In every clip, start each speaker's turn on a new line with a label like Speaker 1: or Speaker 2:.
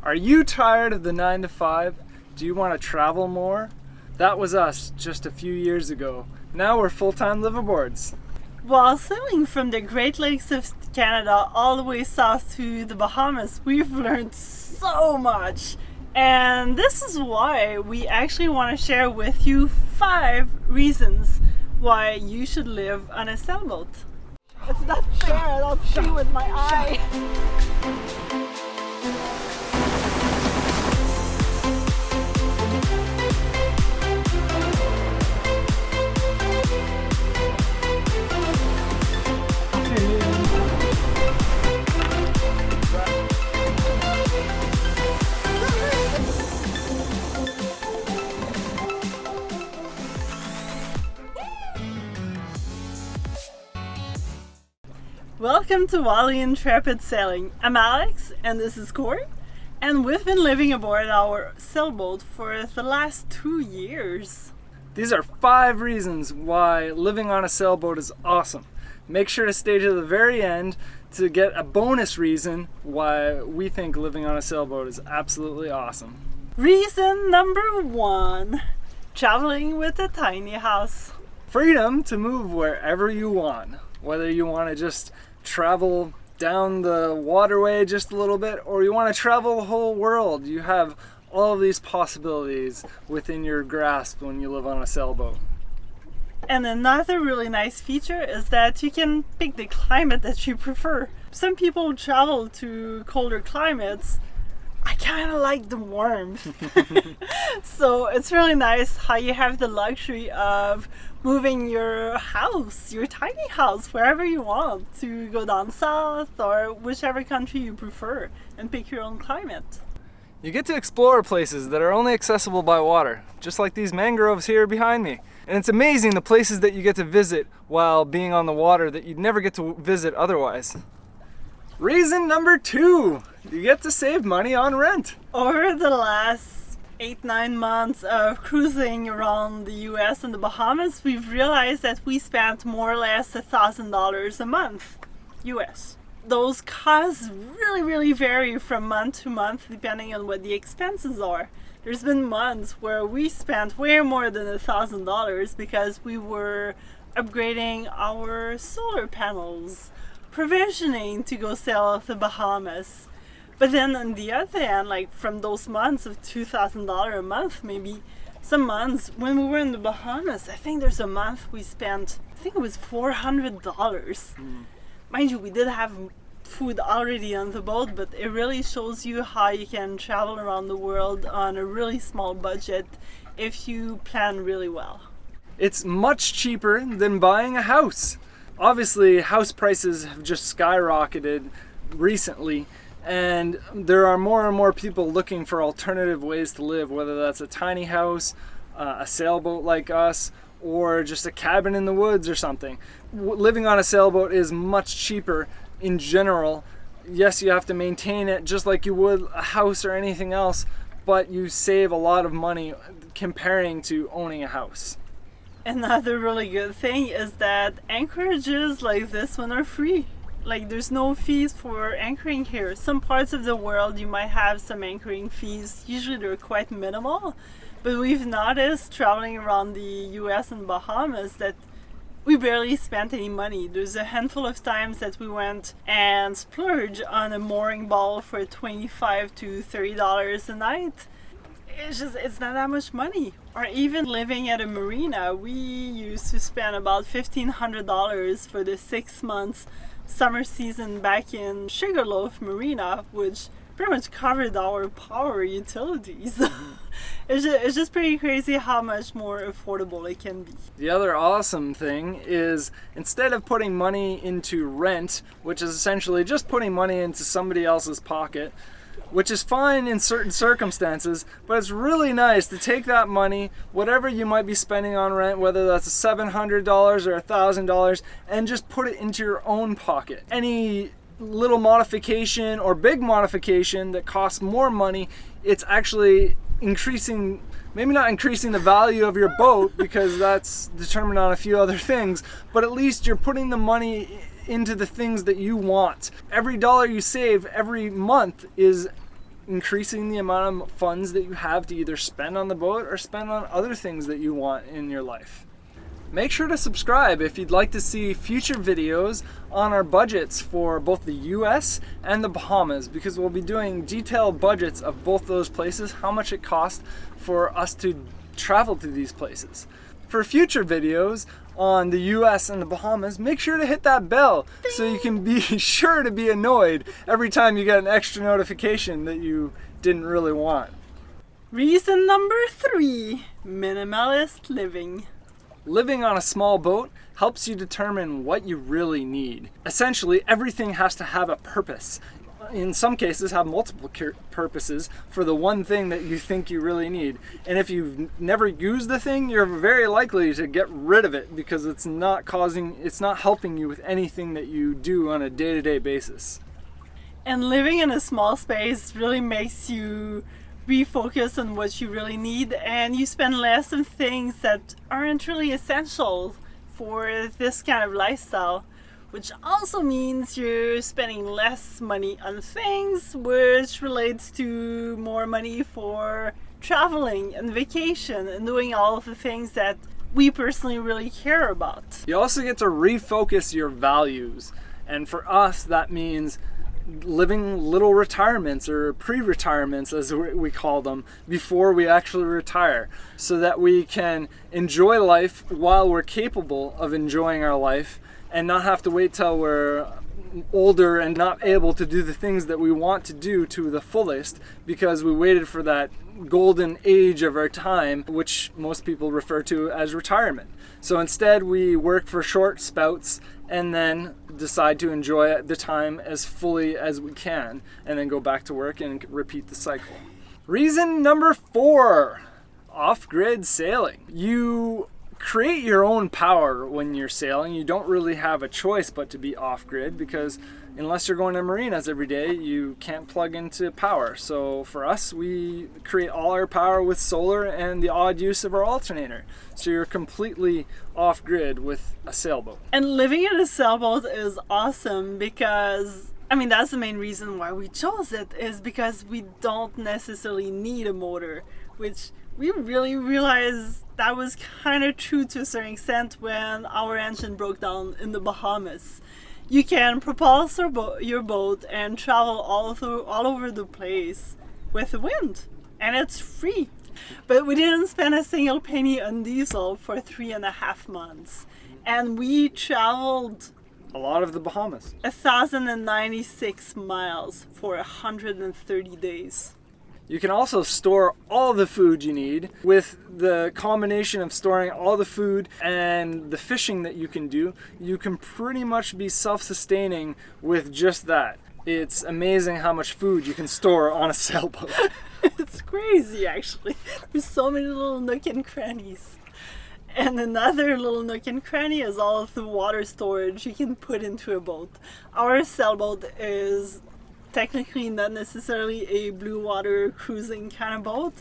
Speaker 1: Are you tired of the 9 to 5? Do you want to travel more? That was us just a few years ago. Now we're full-time liveaboards.
Speaker 2: While sailing from the Great Lakes of Canada all the way south to the Bahamas, we've learned so much. And this is why we actually want to share with you 5 reasons why you should live on a sailboat. It's not fair, I don't see with my eye. Welcome to Wally Intrepid Sailing. I'm Alex and this is Corey, and we've been living aboard our sailboat for the last 2 years.
Speaker 1: These are 5 reasons why living on a sailboat is awesome. Make sure to stay to the very end to get a bonus reason why we think living on a sailboat is absolutely awesome.
Speaker 2: Reason number 1, traveling with a tiny house.
Speaker 1: Freedom to move wherever you want. Whether you want to just travel down the waterway just a little bit, or you want to travel the whole world, you have all of these possibilities within your grasp when you live on a sailboat.
Speaker 2: And another really nice feature is that you can pick the climate that you prefer. Some people travel to colder climates. I kind of like the warmth. So it's really nice how you have the luxury of moving your house, your tiny house, wherever you want, to go down south or whichever country you prefer and pick your own climate.
Speaker 1: You get to explore places that are only accessible by water, just like these mangroves here behind me. And it's amazing the places that you get to visit while being on the water that you'd never get to visit otherwise. Reason number 2, you get to save money on rent.
Speaker 2: Over the last 8-9 months of cruising around the US and the Bahamas, we've realized that we spent more or less $1,000 a month US. Those costs really vary from month to month depending on what the expenses are. There's been months where we spent way more than $1,000 because we were upgrading our solar panels, provisioning to go sail off the Bahamas. But then on the other hand, like from those months of $2,000 a month, maybe some months when we were in the Bahamas, I think there's a month we spent, I think it was $400. Mind you, we did have food already on the boat, but it really shows you how you can travel around the world on a really small budget if you plan really well.
Speaker 1: It's much cheaper than buying a house. Obviously, house prices have just skyrocketed recently, and there are more and more people looking for alternative ways to live, whether that's a tiny house, a sailboat like us, or just a cabin in the woods or something. Living on a sailboat is much cheaper in general. Yes, you have to maintain it just like you would a house or anything else, but you save a lot of money comparing to owning a house.
Speaker 2: Another really good thing is that anchorages like this one are free. Like there's no fees for anchoring here. Some parts of the world you might have some anchoring fees. Usually they're quite minimal. But we've noticed traveling around the US and Bahamas that we barely spent any money. There's a handful of times that we went and splurged on a mooring ball for $25 to $30 a night. It's not that much money. Or even living at a marina, we used to spend about $1,500 for the 6 months summer season back in Sugarloaf Marina, which pretty much covered our power utilities. It's just pretty crazy how much more affordable it can be.
Speaker 1: The other awesome thing is instead of putting money into rent, which is essentially just putting money into somebody else's pocket, which is fine in certain circumstances, but it's really nice to take that money, whatever you might be spending on rent, whether that's $700 or $1,000, and just put it into your own pocket. Any little modification or big modification that costs more money, it's actually increasing, maybe not increasing the value of your boat because that's determined on a few other things, but at least you're putting the money into the things that you want. Every dollar you save every month is increasing the amount of funds that you have to either spend on the boat or spend on other things that you want in your life. Make sure to subscribe if you'd like to see future videos on our budgets for both the US and the Bahamas, because we'll be doing detailed budgets of both those places, how much it costs for us to travel to these places. For future videos on the US and the Bahamas, make sure to hit that bell so you can be sure to be annoyed every time you get an extra notification that you didn't really want.
Speaker 2: Reason number 3, minimalist living.
Speaker 1: Living on a small boat helps you determine what you really need. Essentially, everything has to have a purpose. In some cases, have multiple purposes for the one thing that you think you really need. And if you've never used the thing, you're very likely to get rid of it because it's not helping you with anything that you do on a day-to-day basis.
Speaker 2: And living in a small space really makes you refocus on what you really need, and you spend less on things that aren't really essential for this kind of lifestyle, which also means you're spending less money on things, which relates to more money for traveling and vacation and doing all of the things that we personally really care about.
Speaker 1: You also get to refocus your values, and for us that means living little retirements or pre-retirements as we call them before we actually retire, so that we can enjoy life while we're capable of enjoying our life and not have to wait till we're older and not able to do the things that we want to do to the fullest because we waited for that golden age of our time, which most people refer to as retirement. So instead we work for short spouts and then decide to enjoy the time as fully as we can and then go back to work and repeat the cycle. Reason number 4, off-grid sailing. You create your own power when you're sailing. You don't really have a choice but to be off-grid because unless you're going to marinas every day, you can't plug into power. So for us, we create all our power with solar and the odd use of our alternator. So you're completely off-grid with a sailboat.
Speaker 2: And living in a sailboat is awesome because, that's the main reason why we chose it, is because we don't necessarily need a motor, which we really realized that was kind of true to a certain extent when our engine broke down in the Bahamas. You can propulse your boat and travel all over the place with the wind, and it's free. But we didn't spend a single penny on diesel for 3.5 months, and we traveled
Speaker 1: a lot of the Bahamas.
Speaker 2: 1,096 miles for 130 days.
Speaker 1: You can also store all the food you need. With the combination of storing all the food and the fishing that you can do, you can pretty much be self-sustaining with just that. It's amazing how much food you can store on a sailboat.
Speaker 2: It's crazy, actually. There's so many little nook and crannies. And another little nook and cranny is all of the water storage you can put into a boat. Our sailboat is technically not necessarily a blue water cruising kind of boat,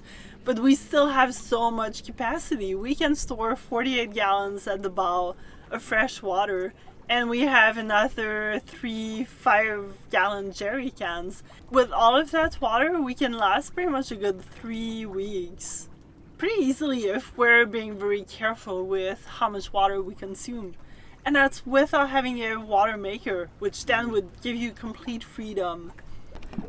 Speaker 2: but we still have so much capacity. We can store 48 gallons at the bow of fresh water, and we have another 3 5-gallon jerry cans. With all of that water, we can last pretty much a good 3 weeks pretty easily if we're being very careful with how much water we consume. And that's without having a water maker, which then would give you complete freedom.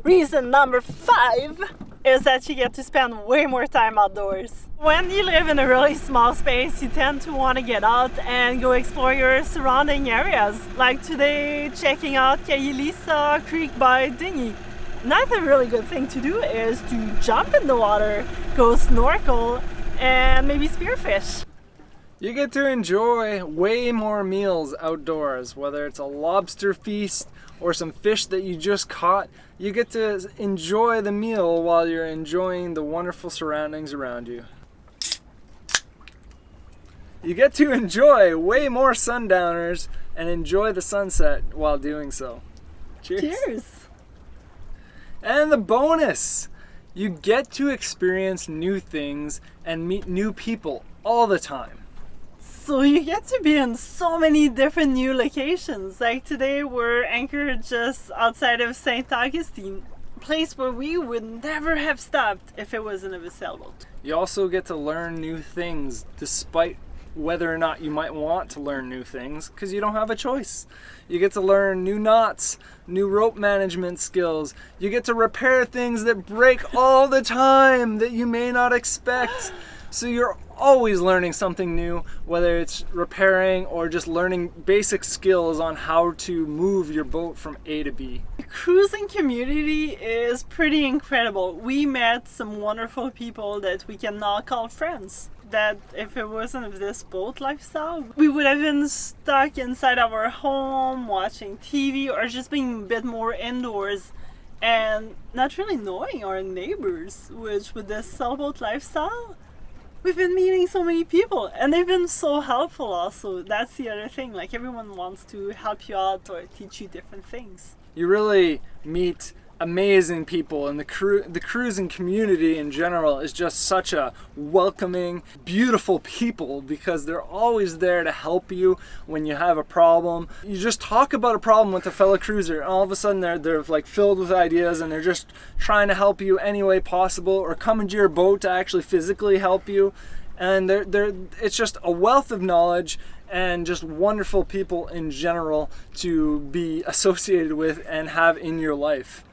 Speaker 2: Reason number 5 is that you get to spend way more time outdoors. When you live in a really small space, you tend to want to get out and go explore your surrounding areas. Like today, checking out Kayelisa Creek by Dinghy. Another really good thing to do is to jump in the water, go snorkel, and maybe spearfish.
Speaker 1: You get to enjoy way more meals outdoors, whether it's a lobster feast or some fish that you just caught. You get to enjoy the meal while you're enjoying the wonderful surroundings around you. You get to enjoy way more sundowners and enjoy the sunset while doing so. Cheers.
Speaker 2: Cheers.
Speaker 1: And the bonus, you get to experience new things and meet new people all the time.
Speaker 2: So you get to be in so many different new locations. Like today we're anchored just outside of St. Augustine. place where we would never have stopped if it wasn't of a sailboat.
Speaker 1: You also get to learn new things despite whether or not you might want to learn new things, because you don't have a choice. You get to learn new knots, new rope management skills. You get to repair things that break all the time that you may not expect. So you're always learning something new, whether it's repairing or just learning basic skills on how to move your boat from A to B.
Speaker 2: The cruising community is pretty incredible. We met some wonderful people that we can now call friends. That if it wasn't of this boat lifestyle, we would have been stuck inside our home watching TV or just being a bit more indoors and not really knowing our neighbors, which with this sailboat lifestyle, we've been meeting so many people and they've been so helpful also. That's the other thing, like everyone wants to help you out or teach you different things.
Speaker 1: You really meet amazing people, and the cruising community in general is just such a welcoming, beautiful people, because they're always there to help you when you have a problem. You just talk about a problem with a fellow cruiser and all of a sudden they're like filled with ideas and they're just trying to help you any way possible, or come into your boat to actually physically help you. And it's just a wealth of knowledge and just wonderful people in general to be associated with and have in your life.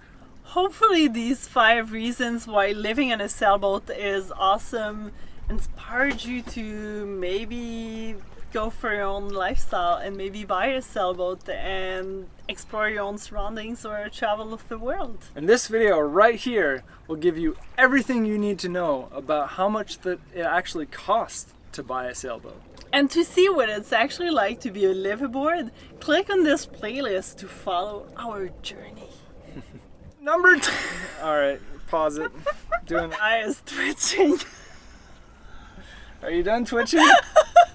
Speaker 2: Hopefully these 5 reasons why living on a sailboat is awesome inspired you to maybe go for your own lifestyle and maybe buy a sailboat and explore your own surroundings or travel with the world.
Speaker 1: And this video right here will give you everything you need to know about how much that it actually costs to buy a sailboat.
Speaker 2: And to see what it's actually like to be a liveaboard, click on this playlist to follow our journey.
Speaker 1: Number 2. All right, pause it. Doing.
Speaker 2: My eye is twitching.
Speaker 1: Are you done twitching?